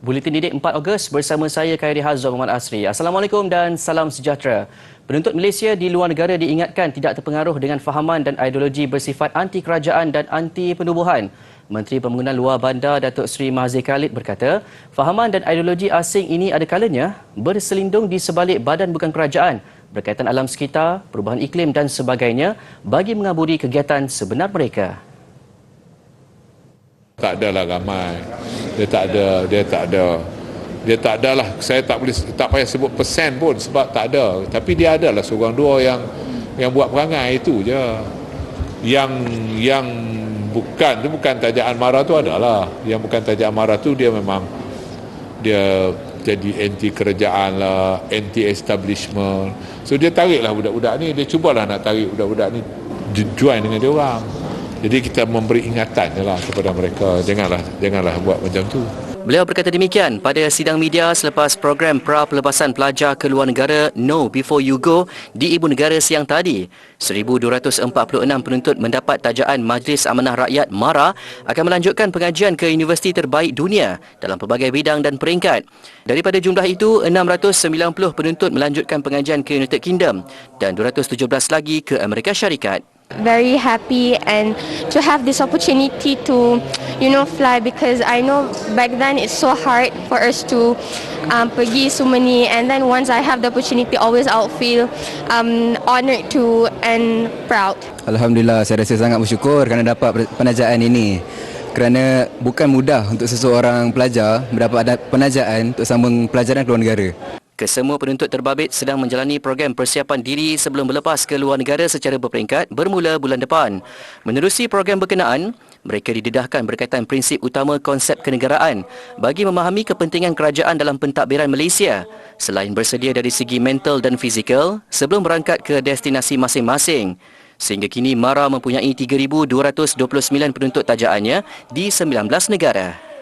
Buletin Didik 4 Ogos bersama saya Khairi Hazwa Muhammad Asri. Assalamualaikum dan salam sejahtera. Penuntut Malaysia di luar negara diingatkan tidak terpengaruh dengan fahaman dan ideologi bersifat anti kerajaan dan anti penubuhan. Menteri Pembangunan Luar Bandar Datuk Seri Mahathir Khalid berkata, fahaman dan ideologi asing ini ada kalanya berselindung di sebalik badan bukan kerajaan berkaitan alam sekitar, perubahan iklim dan sebagainya bagi mengaburi kegiatan sebenar mereka. Tak adalah ramai. Dia tak ada lah. Saya tak payah sebut persen pun sebab tak ada. Tapi dia adalah seorang dua yang buat perangai itu je. Yang bukan tajaan marah tu adalah. Yang bukan tajaan marah tu dia memang dia jadi anti kerajaan lah, anti establishment. So dia tariklah budak-budak ni, dia cubalah nak tarik budak-budak ni join dengan dia orang. Jadi kita memberi ingatan lah kepada mereka, janganlah buat macam tu. Beliau berkata demikian pada sidang media selepas program pra-pelepasan pelajar ke luar negara Know Before You Go di Ibu Negara siang tadi. 1,246 penuntut mendapat tajaan Majlis Amanah Rakyat MARA akan melanjutkan pengajian ke universiti terbaik dunia dalam pelbagai bidang dan peringkat. Daripada jumlah itu, 690 penuntut melanjutkan pengajian ke United Kingdom dan 217 lagi ke Amerika Syarikat. Very happy and to have this opportunity to fly, because I know back then it's so hard for us to pergi so many, and then once I have the opportunity always I'll feel honored to and proud. Alhamdulillah, saya rasa sangat bersyukur kerana dapat penajaan ini, kerana bukan mudah untuk seseorang pelajar mendapat penajaan untuk sambung pelajaran ke luar negara. Kesemua penuntut terbabit sedang menjalani program persiapan diri sebelum berlepas ke luar negara secara berperingkat bermula bulan depan. Menerusi program berkenaan, mereka didedahkan berkaitan prinsip utama konsep kenegaraan bagi memahami kepentingan kerajaan dalam pentadbiran Malaysia, selain bersedia dari segi mental dan fizikal sebelum berangkat ke destinasi masing-masing. Sehingga kini MARA mempunyai 3,229 penuntut tajaannya di 19 negara.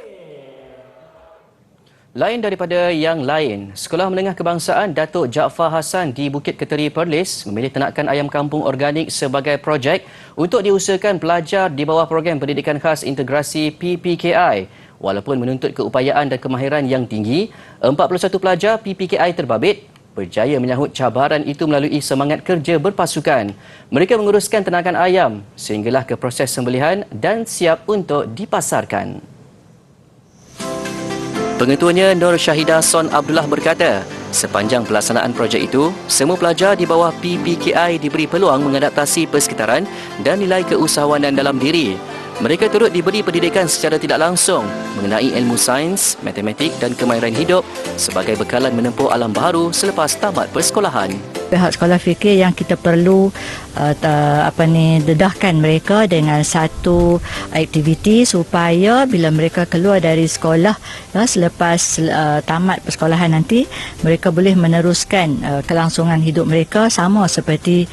Lain daripada yang lain, Sekolah Menengah Kebangsaan Datuk Jaafar Hassan di Bukit Keteri Perlis memilih ternakan ayam kampung organik sebagai projek untuk diusahakan pelajar di bawah program pendidikan khas integrasi PPKI. Walaupun menuntut keupayaan dan kemahiran yang tinggi, 41 pelajar PPKI terbabit berjaya menyahut cabaran itu melalui semangat kerja berpasukan. Mereka menguruskan ternakan ayam sehinggalah ke proses sembelihan dan siap untuk dipasarkan. Pengetuanya Nur Syahidah Son Abdullah berkata, sepanjang pelaksanaan projek itu, semua pelajar di bawah PPKI diberi peluang mengadaptasi persekitaran dan nilai keusahawanan dalam diri. Mereka turut diberi pendidikan secara tidak langsung mengenai ilmu sains, matematik dan kemahiran hidup sebagai bekalan menempuh alam baharu selepas tamat persekolahan. Pihak sekolah fikir yang kita perlu dedahkan mereka dengan satu aktiviti supaya bila mereka keluar dari sekolah selepas tamat persekolahan nanti, mereka boleh meneruskan kelangsungan hidup mereka sama seperti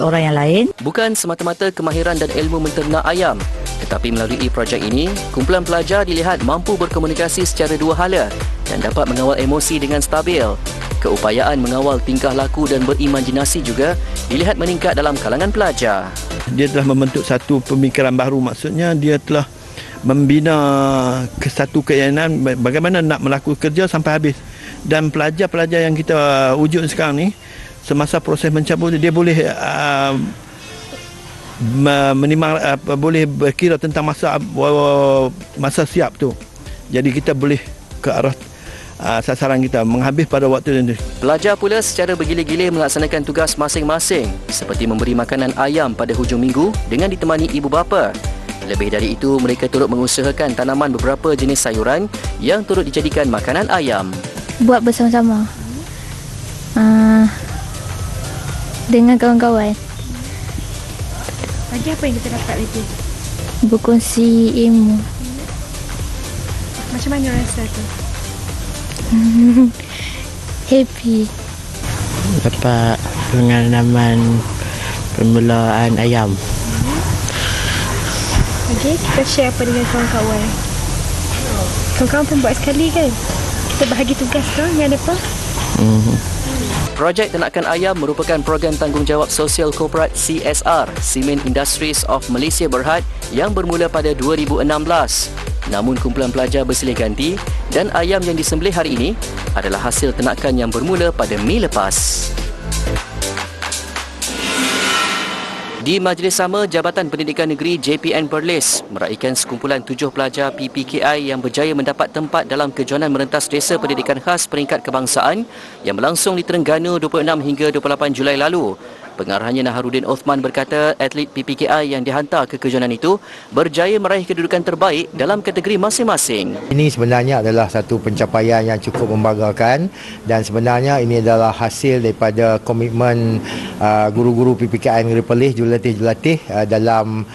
orang yang lain. Bukan semata-mata kemahiran dan ilmu menternak ayam, tetapi melalui projek ini, kumpulan pelajar dilihat mampu berkomunikasi secara dua hala dan dapat mengawal emosi dengan stabil. Keupayaan mengawal tingkah laku dan berimajinasi juga dilihat meningkat dalam kalangan pelajar. Dia telah membentuk satu pemikiran baru, maksudnya dia telah membina ke satu keiyanan bagaimana nak melakukan kerja sampai habis. Dan pelajar-pelajar yang kita wujud sekarang ni, semasa proses mencabut dia boleh boleh berkira tentang masa siap tu. Jadi kita boleh ke arah sasaran kita menghabis pada waktu itu. Pelajar pula secara bergilir-gilir melaksanakan tugas masing-masing seperti memberi makanan ayam pada hujung minggu dengan ditemani ibu bapa. Lebih dari itu, mereka turut mengusahakan tanaman beberapa jenis sayuran yang turut dijadikan makanan ayam. Buat bersama-sama dengan kawan-kawan. Lagi apa yang kita dapat lagi? Berkongsi ilmu. Macam mana rasa tu? Happy. Dapat pengalaman permulaan ayam. Okey, kita share apa dengan kawan-kawan. Kawan-kawan pun buat sekali kan? Kita bahagi tugas kan dengan mereka. Projek Ternakan Ayam merupakan program tanggungjawab sosial korporat CSR Cement Industries of Malaysia Berhad yang bermula pada 2016. Namun kumpulan pelajar bersilih ganti dan ayam yang disembelih hari ini adalah hasil ternakan yang bermula pada Mei lepas. Di majlis sama, Jabatan Pendidikan Negeri JPN Perlis meraihkan sekumpulan 7 pelajar PPKI yang berjaya mendapat tempat dalam kejohanan merentas Desa Pendidikan Khas Peringkat Kebangsaan yang berlangsung di Terengganu 26 hingga 28 Julai lalu. Pengarahnya Naharuddin Othman berkata atlet PPKI yang dihantar ke kejohanan itu berjaya meraih kedudukan terbaik dalam kategori masing-masing. Ini sebenarnya adalah satu pencapaian yang cukup membanggakan dan sebenarnya ini adalah hasil daripada komitmen guru-guru PPKI Negeri Perlis, jurulatih dalam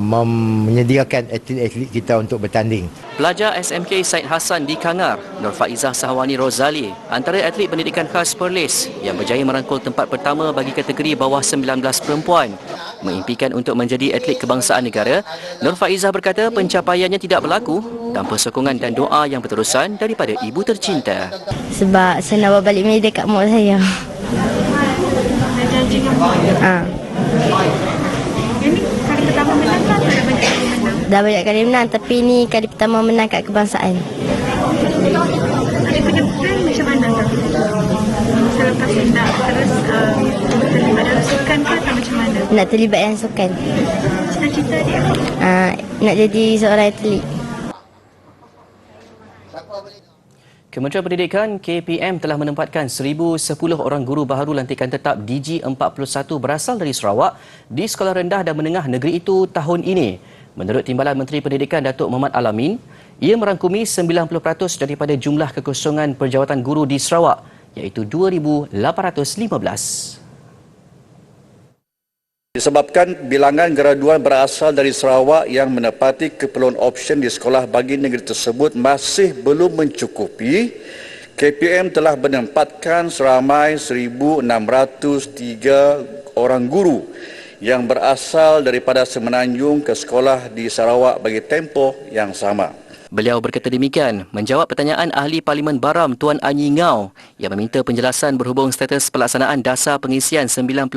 menyediakan atlet-atlet kita untuk bertanding. Pelajar SMK Said Hassan di Kangar, Nur Faizah Sahwani Rozali, antara atlet pendidikan khas Perlis yang berjaya merangkul tempat pertama bagi kategori bawah 19 perempuan. Mengimpikan untuk menjadi atlet kebangsaan negara, Nur Faizah berkata pencapaiannya tidak berlaku tanpa sokongan dan doa yang berterusan daripada ibu tercinta. Sebab saya nak bawa balik medal kat mak saya. Ini kali pertama menang ke atau dah banyak kali menang? Dah banyak kali menang tapi ni kali pertama menang kat kebangsaan. Kali ke depan macam mana tak? Selepas ni nak terus terlibat dalam sukan ke atau macam mana? Nak terlibat dalam sukan. Cita-cita dia? Nak jadi seorang atlet. Kementerian Pendidikan KPM telah menempatkan 1,010 orang guru baharu lantikan tetap DG41 berasal dari Sarawak di sekolah rendah dan menengah negeri itu tahun ini. Menurut Timbalan Menteri Pendidikan Datuk Muhammad Alamin, ia merangkumi 90% daripada jumlah kekosongan perjawatan guru di Sarawak iaitu 2,815. Disebabkan bilangan graduan berasal dari Sarawak yang menepati keperluan option di sekolah bagi negeri tersebut masih belum mencukupi, KPM telah menempatkan seramai 1,603 orang guru yang berasal daripada Semenanjung ke sekolah di Sarawak bagi tempoh yang sama. Beliau berkata demikian menjawab pertanyaan Ahli Parlimen Baram Tuan Anyi Ngau yang meminta penjelasan berhubung status pelaksanaan dasar pengisian 90%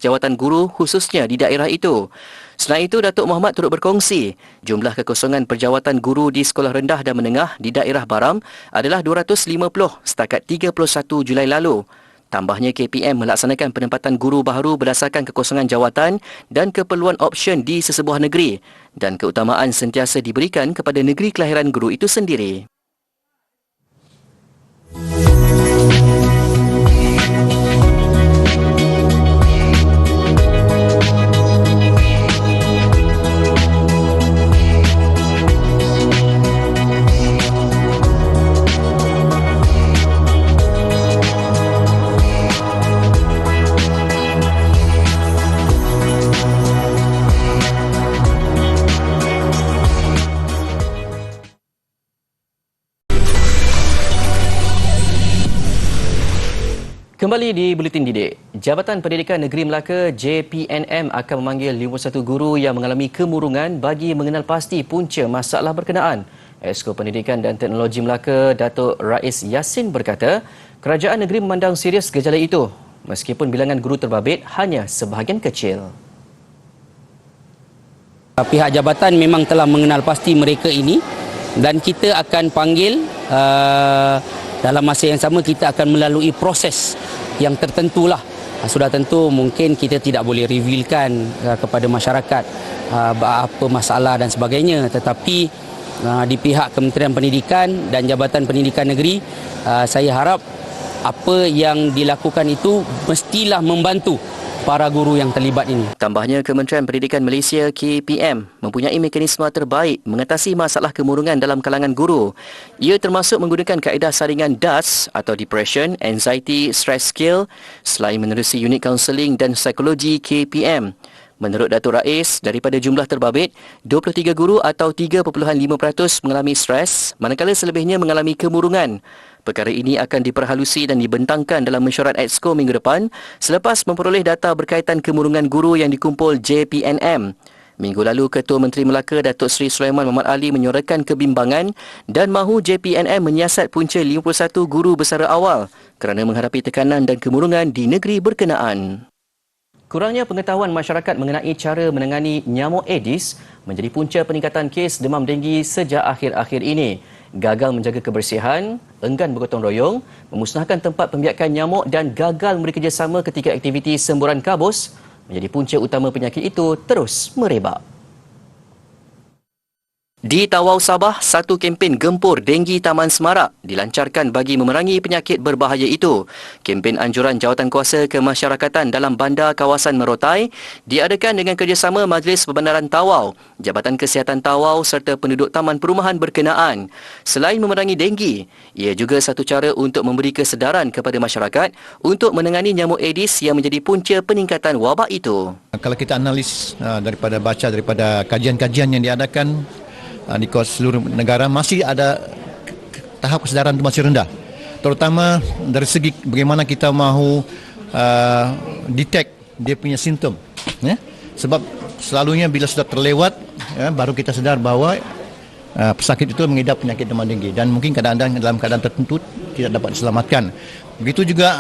jawatan guru khususnya di daerah itu. Selain itu, Datuk Muhammad turut berkongsi jumlah kekosongan perjawatan guru di sekolah rendah dan menengah di daerah Baram adalah 250 setakat 31 Julai lalu. Tambahnya, KPM melaksanakan penempatan guru baharu berdasarkan kekosongan jawatan dan keperluan option di sesebuah negeri dan keutamaan sentiasa diberikan kepada negeri kelahiran guru itu sendiri. Kembali di Buletin Didik. Jabatan Pendidikan Negeri Melaka JPNM akan memanggil 51 guru yang mengalami kemurungan bagi mengenal pasti punca masalah berkenaan. Esko Pendidikan dan Teknologi Melaka Datuk Rais Yassin berkata, kerajaan negeri memandang serius gejala itu meskipun bilangan guru terbabit hanya sebahagian kecil. Pihak jabatan memang telah mengenal pasti mereka ini dan kita akan panggil dalam masa yang sama kita akan melalui proses yang tertentulah. Sudah tentu mungkin kita tidak boleh revealkan kepada masyarakat apa masalah dan sebagainya, tetapi di pihak Kementerian Pendidikan dan Jabatan Pendidikan Negeri saya harap apa yang dilakukan itu mestilah membantu para guru yang terlibat ini. Tambahnya, Kementerian Pendidikan Malaysia KPM mempunyai mekanisme terbaik mengatasi masalah kemurungan dalam kalangan guru. Ia termasuk menggunakan kaedah saringan DAS atau Depression, Anxiety, Stress Scale selain menerusi unit kaunseling dan psikologi KPM. Menurut Datuk Rais, daripada jumlah terbabit, 23 guru atau 3.5% mengalami stres, manakala selebihnya mengalami kemurungan. Perkara ini akan diperhalusi dan dibentangkan dalam mesyuarat Exco minggu depan selepas memperoleh data berkaitan kemurungan guru yang dikumpul JPNM. Minggu lalu, Ketua Menteri Melaka Datuk Seri Sulaiman Muhammad Ali menyuarakan kebimbangan dan mahu JPNM menyiasat punca 51 guru bersara awal kerana menghadapi tekanan dan kemurungan di negeri berkenaan. Kurangnya pengetahuan masyarakat mengenai cara menangani nyamuk Aedes menjadi punca peningkatan kes demam denggi sejak akhir-akhir ini. Gagal menjaga kebersihan, enggan bergotong royong, memusnahkan tempat pembiakan nyamuk dan gagal bekerjasama ketika aktiviti semburan kabus menjadi punca utama penyakit itu terus merebak. Di Tawau Sabah, satu kempen gempur denggi Taman Semarak dilancarkan bagi memerangi penyakit berbahaya itu. Kempen anjuran jawatankuasa kemasyarakatan dalam bandar kawasan Merotai diadakan dengan kerjasama Majlis Perbandaran Tawau, Jabatan Kesihatan Tawau serta penduduk taman perumahan berkenaan. Selain memerangi denggi, ia juga satu cara untuk memberi kesedaran kepada masyarakat untuk menangani nyamuk Aedes yang menjadi punca peningkatan wabak itu. Kalau kita analis baca daripada kajian-kajian yang diadakan di seluruh negara, masih ada tahap kesedaran itu masih rendah, terutama dari segi bagaimana kita mahu detect dia punya simptom, ya? Sebab selalunya bila sudah terlewat, ya, baru kita sedar bahawa pesakit itu mengidap penyakit demam denggi dan mungkin kadang-kadang dalam keadaan tertentu tidak dapat diselamatkan. Begitu juga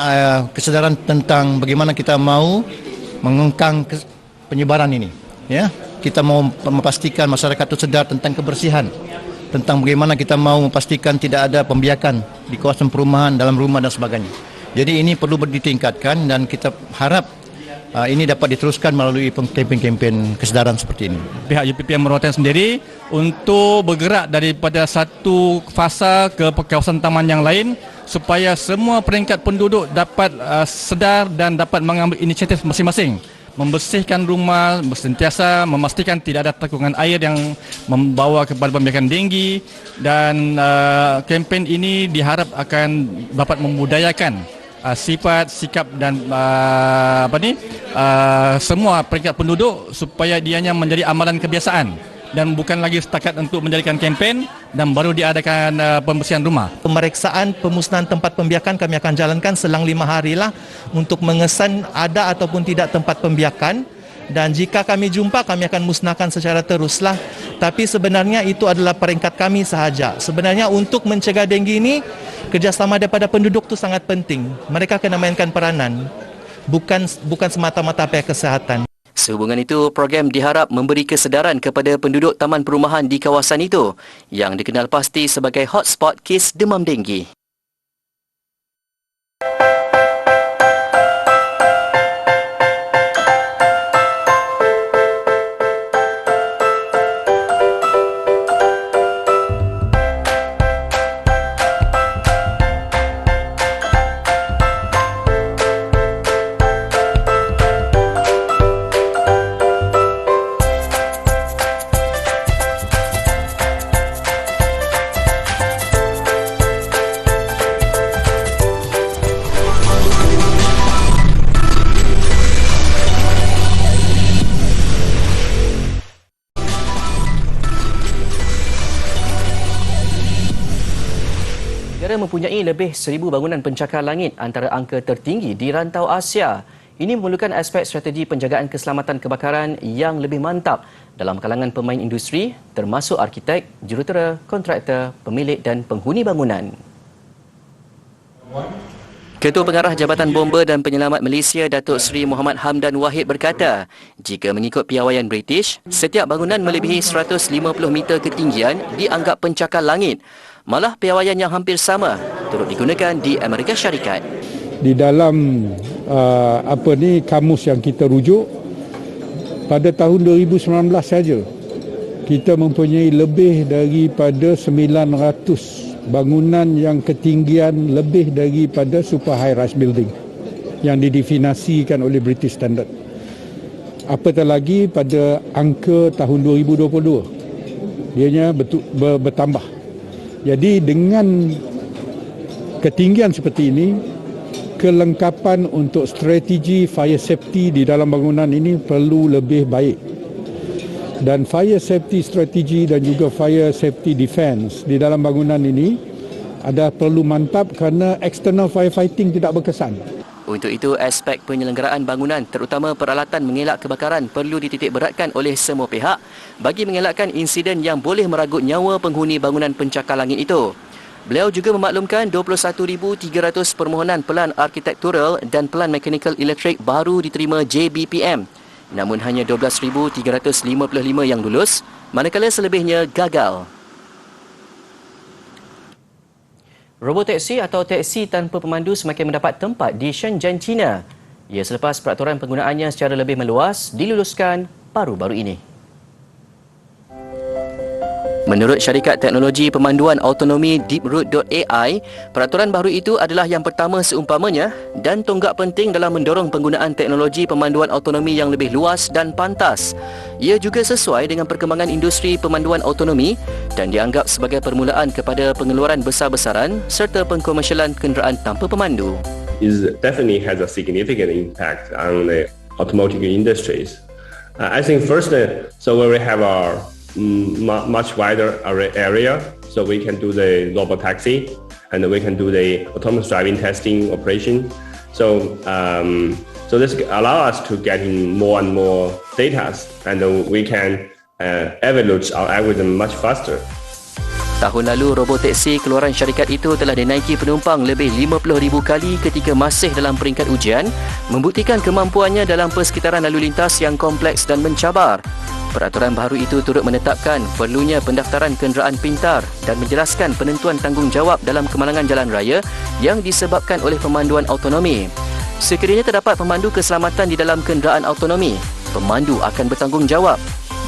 kesedaran tentang bagaimana kita mahu mengengkang penyebaran ini, ya. Kita mau memastikan masyarakat itu sedar tentang kebersihan, tentang bagaimana kita mau memastikan tidak ada pembiakan di kawasan perumahan, dalam rumah dan sebagainya. Jadi ini perlu ditingkatkan dan kita harap ini dapat diteruskan melalui kempen-kempen kesedaran seperti ini. Pihak UPPM Merotai sendiri untuk bergerak daripada satu fasa ke kawasan taman yang lain supaya semua peringkat penduduk dapat sedar dan dapat mengambil inisiatif masing-masing. Membersihkan rumah, sentiasa memastikan tidak ada tekunan air yang membawa kepada pembiakan denggi dan kempen ini diharap akan dapat memudayakan sifat, sikap dan semua peringkat penduduk supaya dianya menjadi amalan kebiasaan dan bukan lagi setakat untuk menjadikan kempen dan baru diadakan pembersihan rumah. Pemeriksaan pemusnahan tempat pembiakan kami akan jalankan selang 5 hari lah untuk mengesan ada ataupun tidak tempat pembiakan, dan jika kami jumpa kami akan musnahkan secara teruslah. Tapi sebenarnya itu adalah peringkat kami sahaja. Sebenarnya untuk mencegah denggi ini kerjasama daripada penduduk itu sangat penting. Mereka kena mainkan peranan, bukan semata-mata pihak kesihatan. Sehubungan itu, program diharap memberi kesedaran kepada penduduk taman perumahan di kawasan itu yang dikenal pasti sebagai hotspot kes demam denggi. Negara mempunyai lebih 1,000 bangunan pencakar langit antara angka tertinggi di rantau Asia. Ini memerlukan aspek strategi penjagaan keselamatan kebakaran yang lebih mantap dalam kalangan pemain industri termasuk arkitek, jurutera, kontraktor, pemilik dan penghuni bangunan. Ketua Pengarah Jabatan Bomba dan Penyelamat Malaysia Datuk Seri Muhammad Hamdan Wahid berkata, jika mengikut piawaian British, setiap bangunan melebihi 150 meter ketinggian dianggap pencakar langit. Malah piawaian yang hampir sama turut digunakan di Amerika Syarikat. Di dalam kamus yang kita rujuk, pada tahun 2019 saja kita mempunyai lebih daripada 900 bangunan yang ketinggian lebih daripada super high rise building yang didefinisikan oleh British Standard. Apatah lagi pada angka tahun 2022 dianya bertambah. Jadi dengan ketinggian seperti ini, kelengkapan untuk strategi fire safety di dalam bangunan ini perlu lebih baik. Dan fire safety strategi dan juga fire safety defense di dalam bangunan ini ada perlu mantap kerana external firefighting tidak berkesan. Untuk itu, aspek penyelenggaraan bangunan terutama peralatan mengelak kebakaran perlu dititikberatkan oleh semua pihak bagi mengelakkan insiden yang boleh meragut nyawa penghuni bangunan pencakar langit itu. Beliau juga memaklumkan 21,300 permohonan pelan arkitektural dan pelan mekanikal elektrik baru diterima JBPM. Namun hanya 12,355 yang lulus, manakala selebihnya gagal. Robotaksi atau taksi tanpa pemandu semakin mendapat tempat di Shenzhen, China. Ia selepas peraturan penggunaannya secara lebih meluas diluluskan baru-baru ini. Menurut syarikat teknologi pemanduan autonomi DeepRoot.ai, peraturan baru itu adalah yang pertama seumpamanya dan tonggak penting dalam mendorong penggunaan teknologi pemanduan autonomi yang lebih luas dan pantas. Ia juga sesuai dengan perkembangan industri pemanduan autonomi dan dianggap sebagai permulaan kepada pengeluaran besar-besaran serta pengkomersialan kenderaan tanpa pemandu. It definitely has a significant impact on the automotive industries. I think first, so we have our much wider area, so we can do the robotaxi and we can do the autonomous driving testing operation. So this allow us to get in more and more data, and we can evaluate our algorithm much faster. Tahun lalu, robotaksi keluaran syarikat itu telah dinaiki penumpang lebih 50,000 kali ketika masih dalam peringkat ujian, membuktikan kemampuannya dalam persekitaran lalu lintas yang kompleks dan mencabar. Peraturan baru itu turut menetapkan perlunya pendaftaran kenderaan pintar dan menjelaskan penentuan tanggungjawab dalam kemalangan jalan raya yang disebabkan oleh pemanduan autonomi. Sekiranya terdapat pemandu keselamatan di dalam kenderaan autonomi, pemandu akan bertanggungjawab.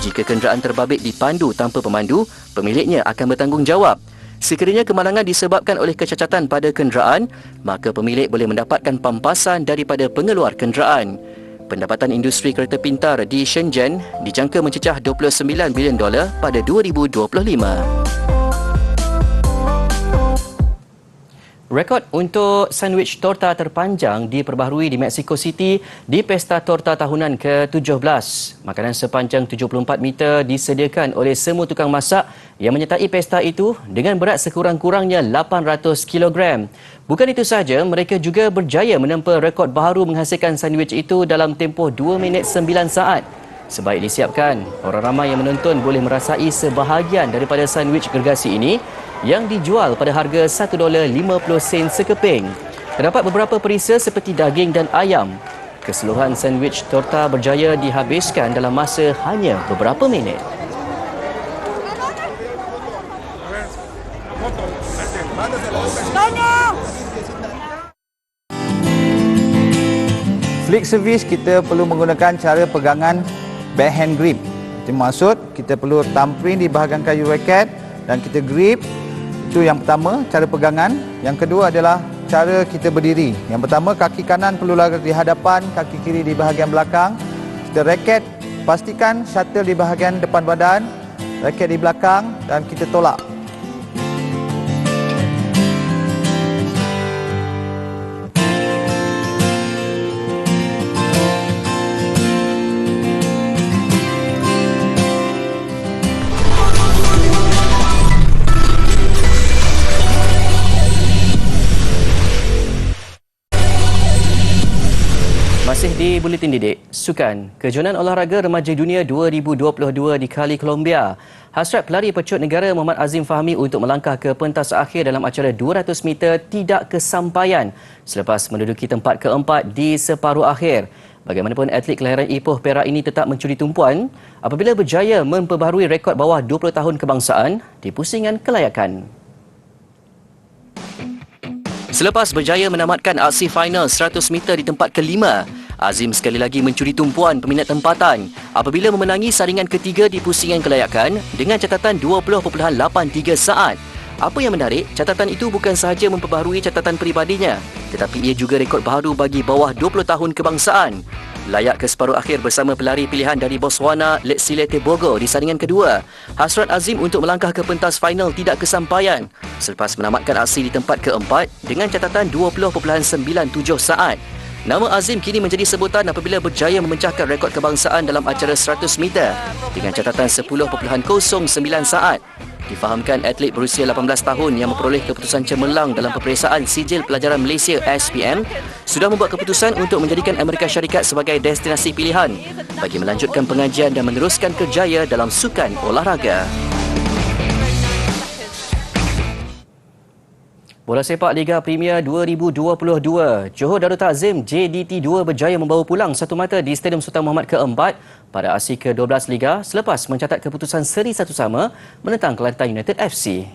Jika kenderaan terbabit dipandu tanpa pemandu, pemiliknya akan bertanggungjawab. Sekiranya kemalangan disebabkan oleh kecacatan pada kenderaan, maka pemilik boleh mendapatkan pampasan daripada pengeluar kenderaan. Pendapatan industri kereta pintar di Shenzhen dijangka mencecah $29 bilion pada 2025. Rekod untuk sandwich torta terpanjang diperbaharui di Mexico City di Pesta Torta Tahunan ke-17. Makanan sepanjang 74 meter disediakan oleh semua tukang masak yang menyertai pesta itu dengan berat sekurang-kurangnya 800 kg. Bukan itu sahaja, mereka juga berjaya menempa rekod baharu menghasilkan sandwich itu dalam tempoh 2 minit 9 saat. Sebaik disiapkan, orang ramai yang menonton boleh merasai sebahagian daripada sandwich gergasi ini yang dijual pada harga $1.50 sekeping. Terdapat beberapa perisa seperti daging dan ayam. Keseluruhan sandwich torta berjaya dihabiskan dalam masa hanya beberapa minit. Flick service kita perlu menggunakan cara pegangan backhand grip. Itu maksud kita perlu thumbprint di bahagian kayu raket dan kita grip. Itu yang pertama, cara pegangan. Yang kedua adalah cara kita berdiri. Yang pertama, kaki kanan perlu di hadapan, kaki kiri di bahagian belakang. Kita raket, pastikan shuttle di bahagian depan badan, raket di belakang dan kita tolak. Masih di Buletin Didik, Sukan. Kejohanan Olahraga Remaja Dunia 2022 di Cali, Colombia. Hasrat pelari pecut negara Muhammad Azim Fahmi untuk melangkah ke pentas akhir dalam acara 200 meter tidak kesampaian selepas menduduki tempat keempat di separuh akhir. Bagaimanapun, atlet kelahiran Ipoh, Perak ini tetap mencuri tumpuan apabila berjaya memperbaharui rekod bawah 20 tahun kebangsaan di pusingan kelayakan. Selepas berjaya menamatkan aksi final 100 meter di tempat kelima, Azim sekali lagi mencuri tumpuan peminat tempatan apabila memenangi saringan ketiga di pusingan kelayakan dengan catatan 20.83 saat. Apa yang menarik, catatan itu bukan sahaja memperbaharui catatan peribadinya, tetapi ia juga rekod baharu bagi bawah 20 tahun kebangsaan. Layak ke separuh akhir bersama pelari pilihan dari Botswana, Letsile Tebogo di saringan kedua, hasrat Azim untuk melangkah ke pentas final tidak kesampaian selepas menamatkan aksi di tempat keempat dengan catatan 20.97 saat. Nama Azim kini menjadi sebutan apabila berjaya memecahkan rekod kebangsaan dalam acara 100 meter dengan catatan 10.09 saat. Difahamkan atlet berusia 18 tahun yang memperoleh keputusan cemerlang dalam peperiksaan Sijil Pelajaran Malaysia SPM sudah membuat keputusan untuk menjadikan Amerika Syarikat sebagai destinasi pilihan bagi melanjutkan pengajian dan meneruskan kerjaya dalam sukan olahraga. Bola sepak Liga Premier 2022, Johor Darul Takzim JDT2 berjaya membawa pulang satu mata di Stadium Sultan Muhammad ke-4 pada aksi ke-12 Liga selepas mencatat keputusan seri 1-1 menentang Kelantan United FC.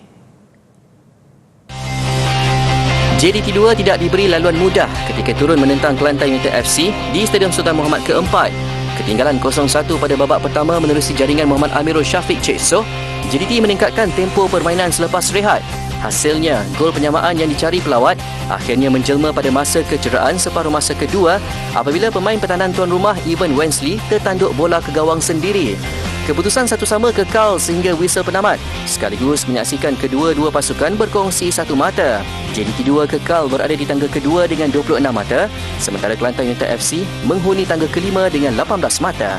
JDT2 tidak diberi laluan mudah ketika turun menentang Kelantan United FC di Stadium Sultan Muhammad ke-4. Ketinggalan 0-1 pada babak pertama menerusi jaringan Muhammad Amirul Syafiq Cik Soh, JDT meningkatkan tempo permainan selepas rehat. Hasilnya, gol penyamaan yang dicari pelawat akhirnya menjelma pada masa kecederaan separuh masa kedua apabila pemain pertahanan tuan rumah Evan Wensley tertanduk bola ke gawang sendiri. Keputusan 1-1 kekal sehingga whistle penamat sekaligus menyaksikan kedua-dua pasukan berkongsi satu mata. JDT2 kekal berada di tangga kedua dengan 26 mata sementara Kelantan United FC menghuni tangga kelima dengan 18 mata.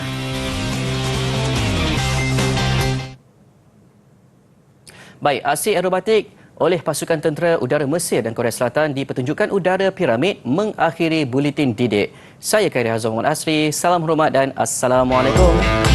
Baik, aksi aerobatik oleh pasukan tentera udara Mesir dan Korea Selatan di pertunjukan udara piramid mengakhiri buletin didik. Saya Khairi Hazam Muhammad Asri. Salam hormat dan Assalamualaikum.